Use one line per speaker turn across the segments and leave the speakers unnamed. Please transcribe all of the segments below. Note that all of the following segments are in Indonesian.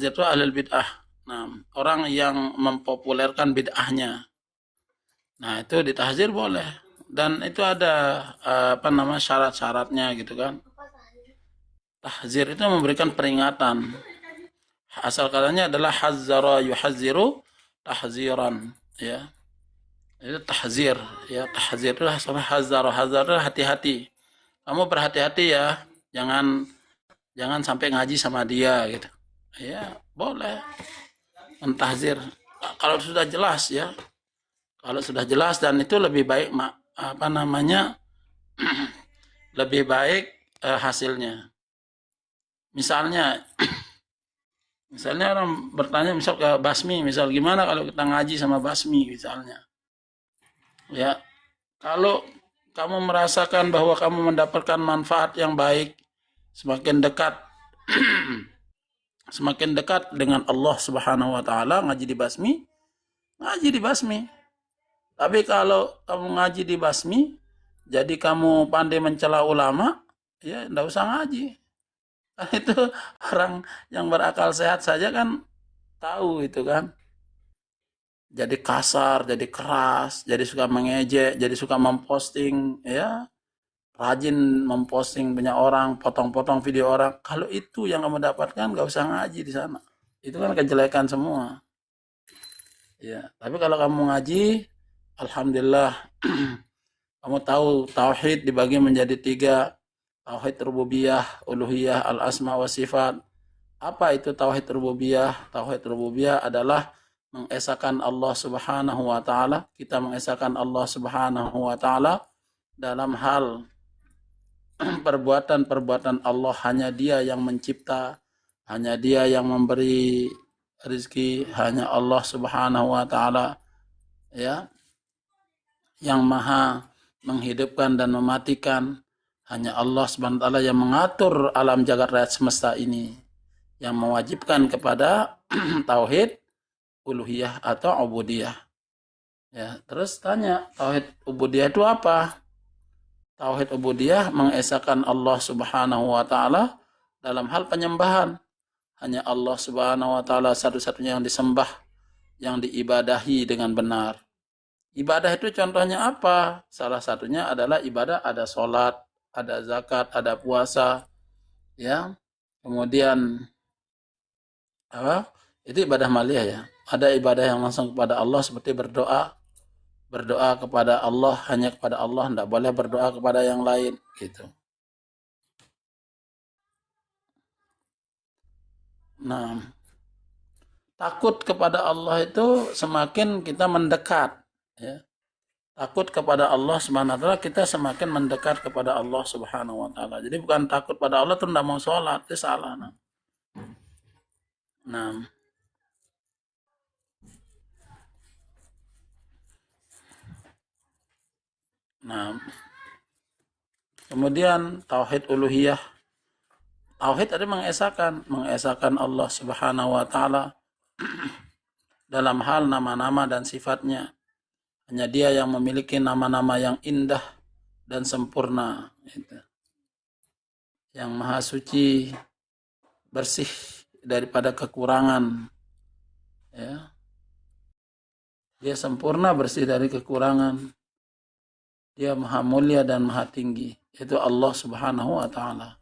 itu ahlul bid'ah. Nah, orang yang mempopulerkan bid'ahnya. Nah, itu ditahzir boleh. Dan itu ada apa nama syarat-syaratnya gitu kan. Tahzir itu memberikan peringatan. Asal katanya adalah hazzara yuhazziru tahziran, ya. Itu tahzir, ya. Tahzir itu asal hazzara, hazzara itu hati-hati. Kamu berhati-hati ya. Jangan jangan sampai ngaji sama dia gitu. Ya, boleh mentahzir. Kalau sudah jelas ya. Kalau sudah jelas dan itu lebih baik apa namanya? Lebih baik hasilnya. Misalnya misalnya orang bertanya misal ke Basmi, misal gimana kalau kita ngaji sama Basmi misalnya. Ya, kalau kamu merasakan bahwa kamu mendapatkan manfaat yang baik, semakin dekat semakin dekat dengan Allah Subhanahu wa taala ngaji di Basmi, ngaji di Basmi. Tapi kalau kamu ngaji di Basmi, jadi kamu pandai mencela ulama, ya enggak usah ngaji. Itu orang yang berakal sehat saja kan tahu itu kan. Jadi kasar, jadi keras, jadi suka mengejek, jadi suka memposting, ya rajin memposting banyak orang, potong-potong video orang. Kalau itu yang kamu dapatkan, nggak usah ngaji di sana. Itu kan kejelekan semua. Ya, tapi kalau kamu ngaji, alhamdulillah, kamu tahu tauhid dibagi menjadi tiga, tauhid rububiyah, uluhiyah, al asma wa sifat. Apa itu tauhid rububiyah? Tauhid rububiyah adalah mengesahkan Allah Subhanahu wa taala. Kita mengesahkan Allah Subhanahu wa taala dalam hal perbuatan-perbuatan Allah, hanya Dia yang mencipta, hanya Dia yang memberi rezeki, hanya Allah Subhanahu wa taala ya yang maha menghidupkan dan mematikan. Hanya Allah Subhanahu wa taala yang mengatur alam jagat raya semesta ini, yang mewajibkan kepada tauhid uluhiyah atau ubudiyah. Ya, terus tanya, tauhid ubudiyah itu apa? Tauhid ubudiyah mengesahkan Allah Subhanahu wa taala dalam hal penyembahan. Hanya Allah Subhanahu wa taala satu-satunya yang disembah, yang diibadahi dengan benar. Ibadah itu contohnya apa? Salah satunya adalah ibadah, ada sholat, ada zakat, ada puasa, ya. Kemudian apa? Itu ibadah maliyah ya. Ada ibadah yang langsung kepada Allah seperti berdoa. Berdoa kepada Allah, hanya kepada Allah, tidak boleh berdoa kepada yang lain gitu. Nah, takut kepada Allah itu semakin kita mendekat ya. Takut kepada Allah Subhanahu wa taala, kita semakin mendekat kepada Allah Subhanahu wa taala. Jadi bukan takut pada Allah terus tidak mau sholat, itu salah. Nah, nah, kemudian tauhid uluhiyah. Tauhid ada mengesahkan Allah Subhanahu wa taala dalam hal nama-nama dan sifatnya. Hanya Dia yang memiliki nama-nama yang indah dan sempurna. Yang maha suci, bersih daripada kekurangan. Ya. Dia sempurna, bersih dari kekurangan. Dia maha mulia dan maha tinggi. Itu Allah Subhanahu wa ta'ala.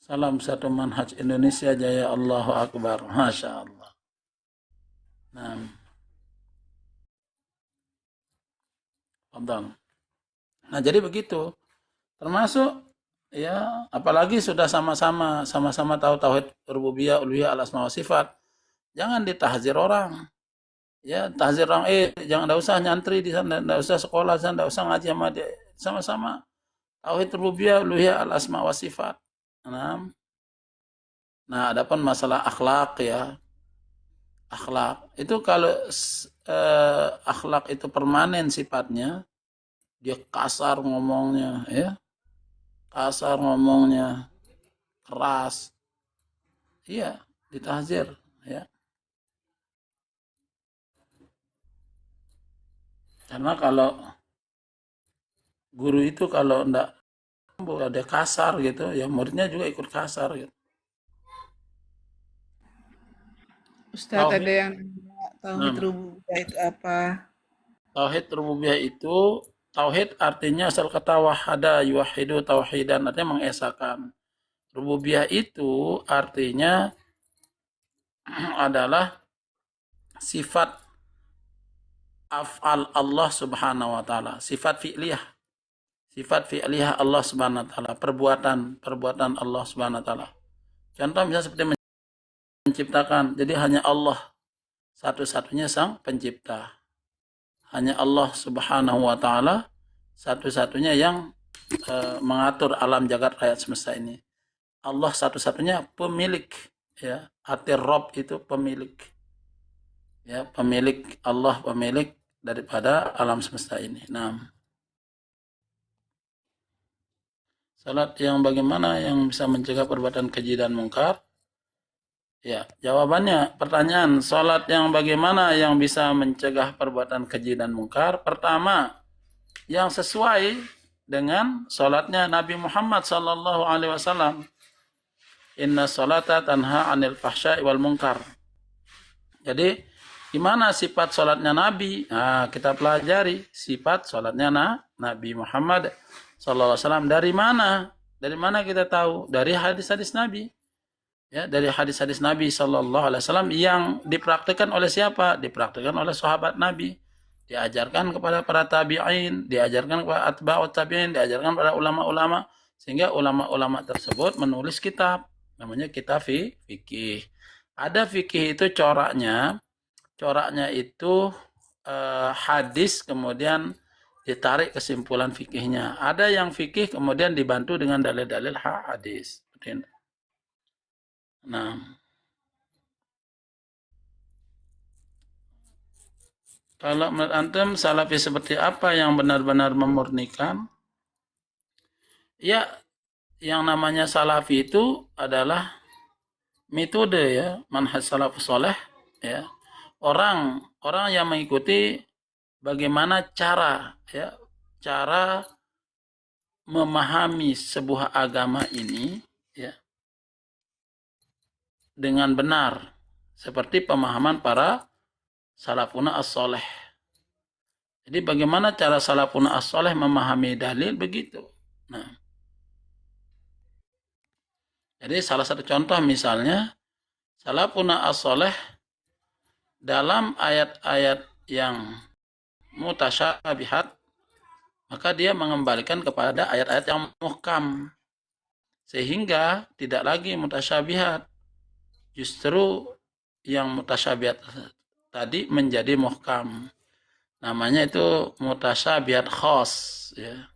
Salam satu manhaj Indonesia Jaya, Allahu Akbar. Masya Allah. Nah, jadi begitu. Termasuk ya, apalagi sudah sama-sama tahu tauhid rububiyah, uluhiyah, al asma wa sifat. Jangan ditahzir orang. Ya, tahzir orang, jangan, enggak usah nyantri di sana, enggak usah sekolah sana, enggak usah ngaji sama dia. Sama-sama tauhid rububiyah, uluhiyah, al asma wa sifat. Nah, adapun masalah akhlak ya. Akhlak itu kalau akhlak itu permanen sifatnya, dia kasar ngomongnya ya. Kasar ngomongnya, keras. Iya, ditahzir ya. Karena kalau guru itu kalau enggak ada kasar gitu, ya muridnya juga ikut kasar gitu.
Ustadz ada
Tauhid,
yang nanya, tauhid
nah,
rububiyah itu apa?
tauhid rububiyah itu tauhid artinya asal kata wahada yuwahidu tauhidan artinya mengesahkan. Rububiyah itu artinya adalah sifat af'al Allah Subhanahu wa taala, sifat fi'liyah Allah Subhanahu wa taala, perbuatan Allah Subhanahu wa taala. Contoh misalnya seperti menciptakan. Jadi hanya Allah satu-satunya sang pencipta. Hanya Allah Subhanahu wa taala satu-satunya yang mengatur alam jagat raya semesta ini. Allah satu-satunya pemilik, ya. Arti Rob itu pemilik. Ya, pemilik, Allah pemilik daripada alam semesta ini. Nah, salat yang bagaimana yang bisa mencegah perbuatan keji dan mungkar? Ya, jawabannya pertanyaan salat yang bagaimana yang bisa mencegah perbuatan keji dan mungkar? Pertama, yang sesuai dengan salatnya Nabi Muhammad sallallahu alaihi wasallam. Inna salata tanha 'anil fahsya'i wal munkar. Jadi, gimana sifat salatnya Nabi? Nah, kita pelajari sifat salatnya Nabi Muhammad sallallahu alaihi wasallam. Dari mana? Dari mana kita tahu? Dari hadis-hadis Nabi. Ya, dari hadis-hadis Nabi sallallahu alaihi wasallam yang dipraktikkan oleh siapa? Dipraktikkan oleh sahabat Nabi. Diajarkan kepada para tabi'in, diajarkan kepada atba'ut tabi'in, diajarkan kepada ulama-ulama sehingga ulama-ulama tersebut menulis kitab namanya kitab fikih. Ada fikih itu coraknya itu hadis kemudian ditarik kesimpulan fikihnya. Ada yang fikih kemudian dibantu dengan dalil-dalil hadis. Nah, kalau menurut antum salafi seperti apa yang benar-benar memurnikan? Ya, yang namanya salafi itu adalah metode, ya, manhaj salafus soleh, ya. Orang yang mengikuti bagaimana cara memahami sebuah agama ini, ya, dengan benar seperti pemahaman para salafuna as-soleh. Jadi bagaimana cara salafuna as-soleh memahami dalil begitu. Nah, jadi salah satu contoh misalnya salafuna as-soleh dalam ayat-ayat yang mutasyabihat maka dia mengembalikan kepada ayat-ayat yang muhkam sehingga tidak lagi mutasyabihat. Justru yang mutasyabihat tadi menjadi muhkam. Namanya itu mutasyabihat khas, ya.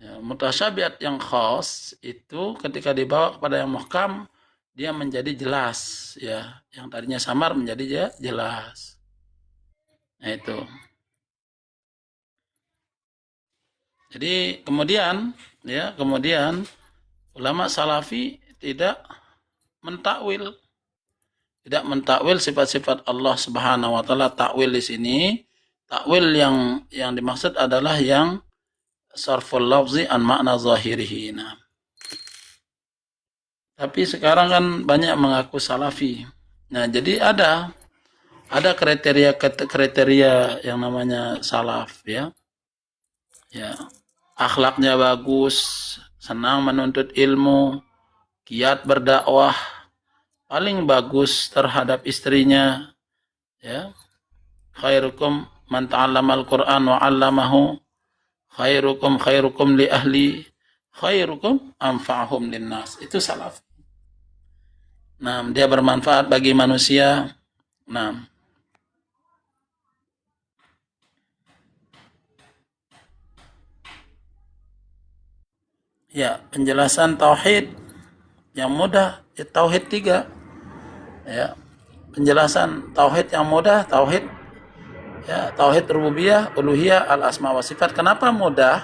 Ya, mutasyabihat yang khas itu ketika dibawa kepada yang muhkam dia menjadi jelas, ya. Yang tadinya samar menjadi jelas. Nah, itu. Jadi kemudian ulama salafi mentakwil tidak mentakwil sifat-sifat Allah Subhanahu wa taala. Takwil di sini, takwil yang dimaksud adalah yang sarful lafzi an makna zahirihi. Nah, tapi sekarang kan banyak mengaku salafi. Nah, jadi ada kriteria yang namanya salaf, ya. Ya, akhlaknya bagus, senang menuntut ilmu, giat berdakwah, paling bagus terhadap istrinya, ya. Khairukum man ta'allamal Qur'an wa 'allamahu, khairukum li ahli, khairukum anfa'uhum linnas. Itu salaf. Nah, dia bermanfaat bagi manusia. Nah, ya, penjelasan tauhid yang mudah, ya, tauhid 3. Ya, penjelasan tauhid yang mudah, tauhid rububiyah, uluhiyah, al asma wa sifat. Kenapa mudah?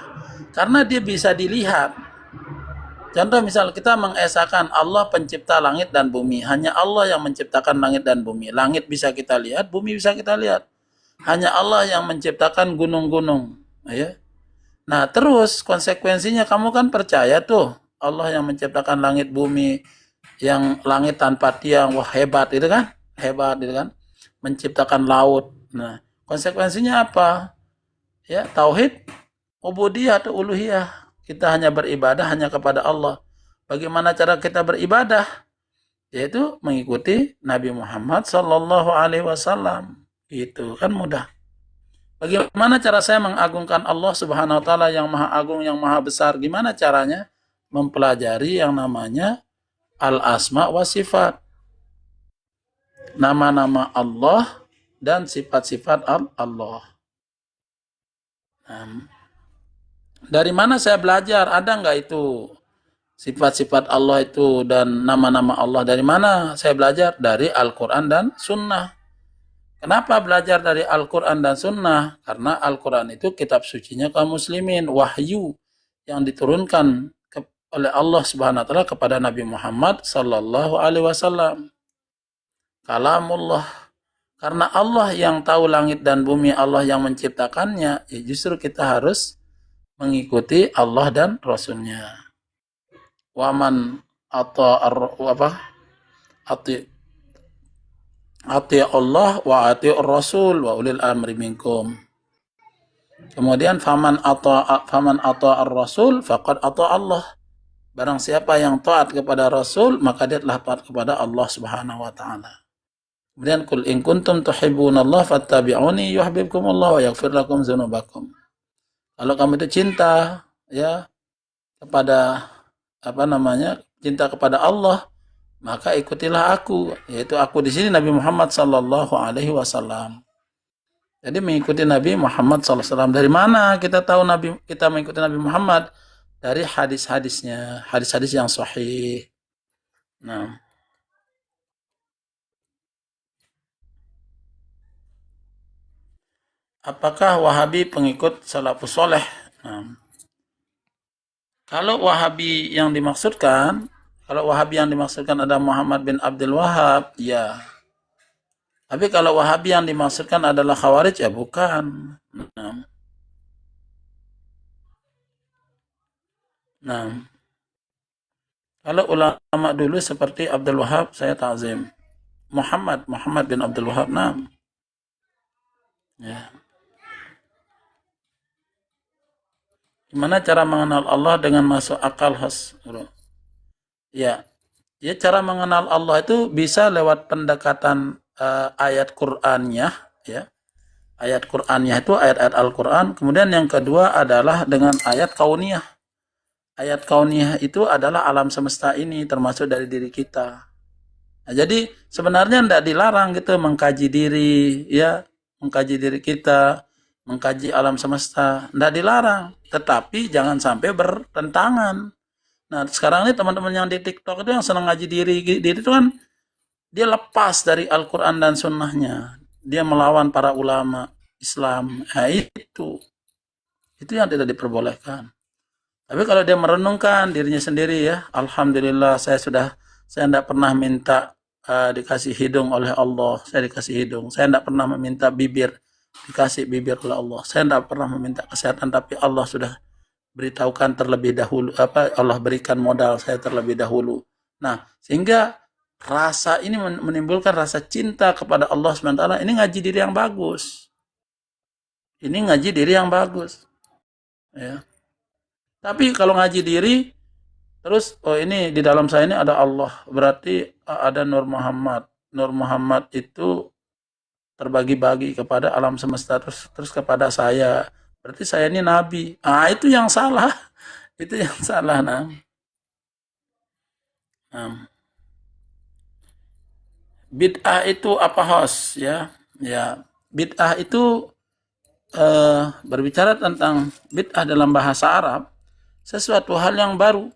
Karena dia bisa dilihat. Contoh misal kita mengesahkan Allah pencipta langit dan bumi. Hanya Allah yang menciptakan langit dan bumi. Langit bisa kita lihat, bumi bisa kita lihat. Hanya Allah yang menciptakan gunung-gunung, ya. Nah, terus konsekuensinya kamu kan percaya tuh Allah yang menciptakan langit bumi, yang langit tanpa tiang, wah hebat itu kan? Hebat itu kan? Menciptakan laut. Nah, konsekuensinya apa? Ya, tauhid, ubudiyah atau uluhiyah. Kita hanya beribadah hanya kepada Allah. Bagaimana cara kita beribadah? Yaitu mengikuti Nabi Muhammad Sallallahu Alaihi Wasallam. Itu kan mudah. Bagaimana cara saya mengagungkan Allah Subhanahu Wa Taala yang maha agung, yang maha besar? Gimana caranya? Mempelajari yang namanya al-asma wa sifat. Nama-nama Allah dan sifat-sifat Allah. Nah, dari mana saya belajar? Ada nggak itu sifat-sifat Allah itu dan nama-nama Allah? Dari mana saya belajar? Dari Al-Quran dan Sunnah. Kenapa belajar dari Al-Quran dan Sunnah? Karena Al-Quran itu kitab sucinya kaum muslimin, wahyu yang diturunkan oleh Allah Subhanahu wa taala kepada Nabi Muhammad sallallahu alaihi wasallam. Kalamullah. Karena Allah yang tahu langit dan bumi, Allah yang menciptakannya, ya justru kita harus mengikuti Allah dan Rasulnya. Waman atau apa? Ati Allah wa ati Rasul wa ulil amri minkum. Kemudian faman atau ar-rasul faqad atau Allah. Barang siapa yang taat kepada Rasul, maka dia telah taat kepada Allah Subhanahu wa taala. Kemudian kul in kuntum tuhibbunallah fattabi'uni yuhibbukumullah wa yaghfir lakum dzunubakum. Kalau kamu itu cinta ya kepada cinta kepada Allah, maka ikutilah aku, yaitu aku di sini Nabi Muhammad sallallahu alaihi wasallam. Jadi mengikuti Nabi Muhammad sallallahu alaihi wasallam. Dari mana kita tahu kita mengikuti Nabi Muhammad? Dari hadis-hadisnya, hadis-hadis yang sahih. Nah, apakah Wahabi pengikut salafus soleh? Nah, kalau Wahabi yang dimaksudkan ada Muhammad bin Abdul Wahab, ya. Tapi kalau Wahabi yang dimaksudkan adalah Khawarij, ya bukan. Nah, kalau ulama dulu seperti Abdul Wahab, saya ta'zim. Muhammad bin Abdul Wahab, nah. Ya. Gimana cara mengenal Allah dengan masuk akal khas? Ya, cara mengenal Allah itu bisa lewat pendekatan ayat Qur'annya, ya. Ayat Qur'annya itu ayat-ayat Al-Qur'an. Kemudian yang kedua adalah dengan ayat kauniyah. Ayat kauniyah itu adalah alam semesta ini, termasuk dari diri kita. Nah, jadi sebenarnya tidak dilarang gitu mengkaji diri, ya, mengkaji diri kita, mengkaji alam semesta, tidak dilarang. Tetapi jangan sampai bertentangan. Nah, sekarang ini teman-teman yang di TikTok itu yang senang ngaji diri itu kan dia lepas dari Al-Quran dan Sunnahnya. Dia melawan para ulama Islam. Nah, itu yang tidak diperbolehkan. Tapi kalau dia merenungkan dirinya sendiri, ya, alhamdulillah saya tidak pernah minta dikasih hidung oleh Allah, saya dikasih hidung. Saya tidak pernah meminta bibir, dikasih bibir oleh Allah. Saya tidak pernah meminta kesehatan, tapi Allah sudah beritahukan terlebih dahulu, Allah berikan modal saya terlebih dahulu. Nah, sehingga rasa ini menimbulkan rasa cinta kepada Allah SWT. Ini ngaji diri yang bagus. Ini ngaji diri yang bagus. Ya. Tapi kalau ngaji diri, terus ini di dalam saya ini ada Allah, berarti ada Nur Muhammad. Nur Muhammad itu terbagi-bagi kepada alam semesta, terus kepada saya. Berarti saya ini nabi. Itu yang salah. Itu yang salah. Nah. Bid'ah itu apa host, ya? Ya, bid'ah itu berbicara tentang bid'ah dalam bahasa Arab, sesuatu hal yang baru,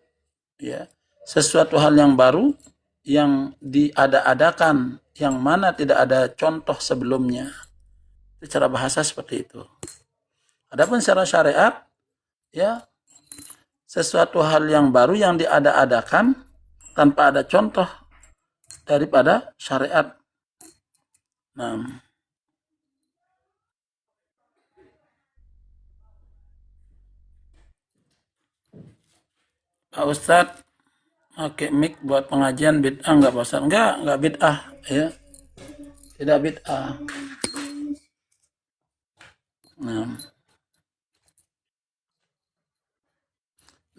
ya, sesuatu hal yang baru yang diada-adakan, yang mana tidak ada contoh sebelumnya. Secara bahasa seperti itu. Adapun secara syariat, ya, sesuatu hal yang baru yang diada-adakan tanpa ada contoh daripada syariat. Nah, Pak Ustadz pakai mic buat pengajian bid'ah nggak Pak Ustadz? Nggak bid'ah ya, tidak bid'ah. Nah,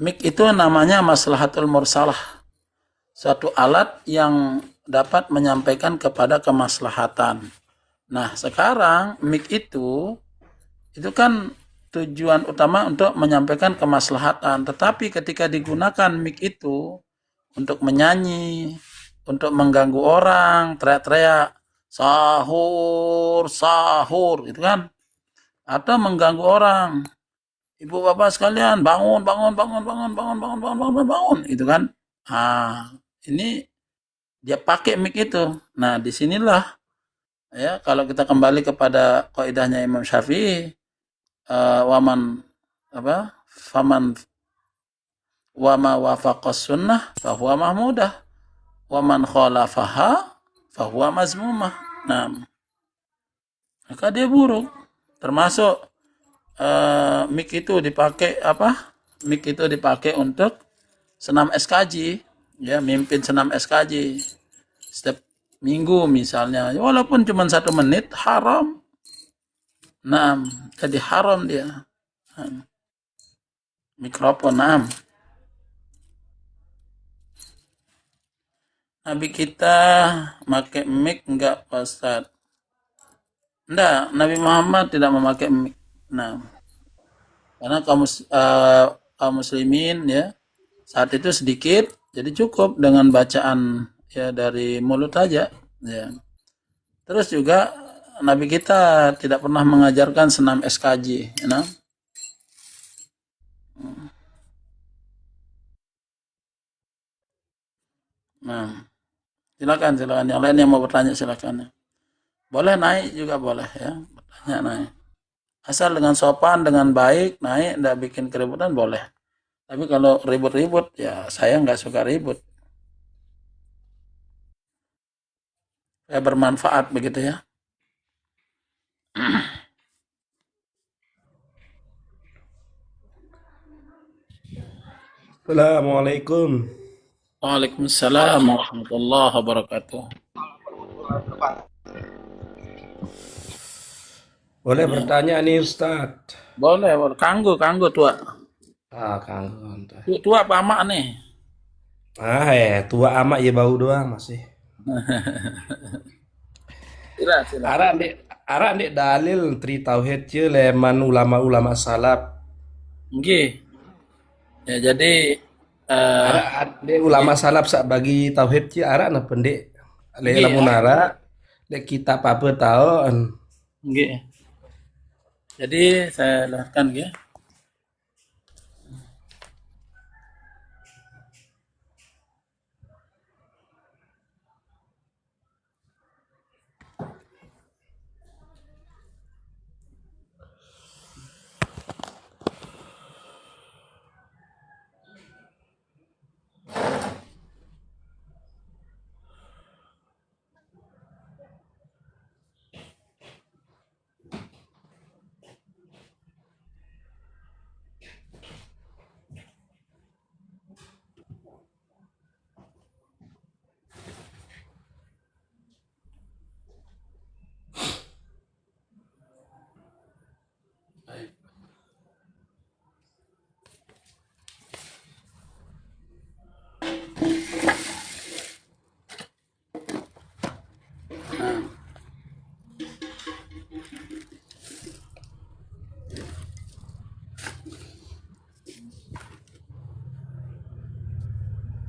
mic itu namanya maslahatul mursalah, suatu alat yang dapat menyampaikan kepada kemaslahatan. Nah, sekarang mic itu kan tujuan utama untuk menyampaikan kemaslahatan, tetapi ketika digunakan mic itu untuk menyanyi, untuk mengganggu orang, teriak-teriak, sahur, sahur, gitu kan, atau mengganggu orang, ibu bapak sekalian, bangun, bangun, bangun, bangun, bangun, bangun, bangun, bangun, bangun, itu kan. Ini dia pakai mic itu. Nah, disinilah ya kalau kita kembali kepada kaidahnya Imam Syafi'i, waman apa? Faman wama wafaqas sunnah fahuwa mahmudah waman khalafaha fahuwa mazmumah. Nah, maka dia buruk. Termasuk mic itu dipakai apa? Mic itu dipakai untuk senam SKJ, ya, mimpin senam SKJ setiap minggu misalnya, walaupun cuma 1 menit, haram. Nah, jadi haram dia. Nah, mikrofon, nah. Nabi kita pakai mic enggak Pak Ustaz? Enggak, Nabi Muhammad tidak memakai mic. Nah, karena kaum muslimin ya saat itu sedikit, jadi cukup dengan bacaan ya dari mulut saja ya. Terus juga Nabi kita tidak pernah mengajarkan senam SKJ, you know? Nah, silakan yang lain yang mau bertanya silakan. Boleh naik juga boleh ya, bertanya naik. Asal dengan sopan, dengan baik, naik, tidak bikin keributan boleh. Tapi kalau ribut-ribut, ya saya nggak suka ribut. Saya bermanfaat begitu ya.
Assalamualaikum.
Waalaikumsalam warahmatullahi wabarakatuh.
Boleh
Ya.
bertanya nih Ustadz?
Boleh, boleh. Kanggo tua.
Kang.
Tua apa amak nih?
Tua amat ya bau doang masih.
Sila.
Arak dek dalil tri tauhid je leman ulama-ulama salaf.
Nggih. Ya jadi eh
Dek ulama salaf sak bagi tauhid je arak na pendek. Le
nggih,
lamun arak dek kitab apa tahun.
nggih. Jadi saya jelaskan nggih.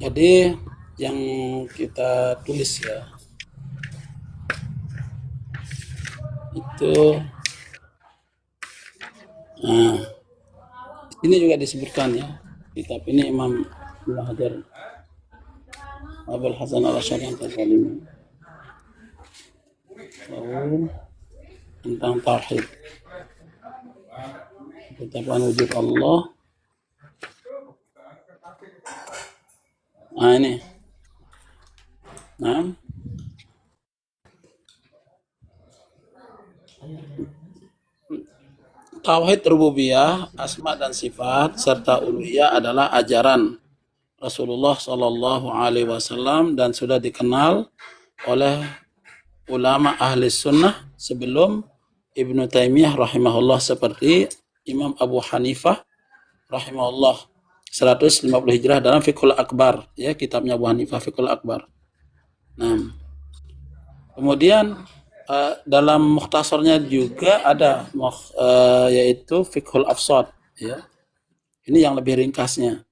Jadi yang kita tulis ya itu nah, ini juga disebutkan ya. Kitab ini Imam Ibnu Hajar Abul Hasan Al-Asy'ari Al-Ghazali tentang tauhid. Ketetapan wujud Allah. Nah ini. Nah, tauhid rububiyah, asma dan sifat serta uluhiyah adalah ajaran Rasulullah Shallallahu Alaihi Wasallam dan sudah dikenal oleh ulama ahli sunnah sebelum Ibnu Taimiyah rahimahullah, seperti Imam Abu Hanifah rahimahullah 150 Hijrah dalam Fiqhul Akbar, ya, kitabnya Abu Hanifah Fiqhul Akbar. Nah, kemudian dalam mukhtasarnya juga ada yaitu Fiqhul Afsad, ya. Ini yang lebih ringkasnya.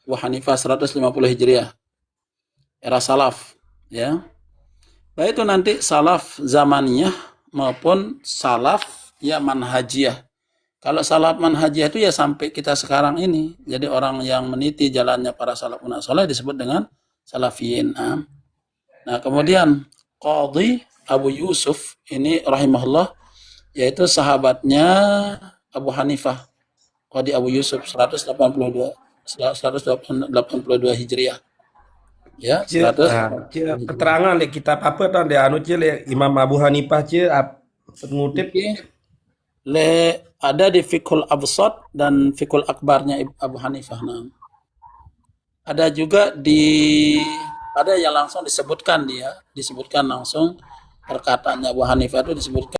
Abu Hanifah 150 Hijriah, era salaf, ya. Baik itu nanti salaf zamaniyah maupun salaf ya manhajiyah. Kalau salaf manhajiyah itu ya sampai kita sekarang ini. Jadi orang yang meniti jalannya para salafun saleh disebut dengan salafiyin. Nah, kemudian Qadhi Abu Yusuf ini rahimahullah, yaitu sahabatnya Abu Hanifah. Qadhi Abu Yusuf 182 Hijriah. Ya,
Je,
100.
keterangan di kitab apa tuh dia anu je le Imam Abu Hanifah je ngutip
Ada di Fiqhul Absad dan Fiqhul Akbarnya Abu Hanifah. Nah, ada juga ada yang langsung disebutkan langsung perkataannya Abu Hanifah itu disebutkan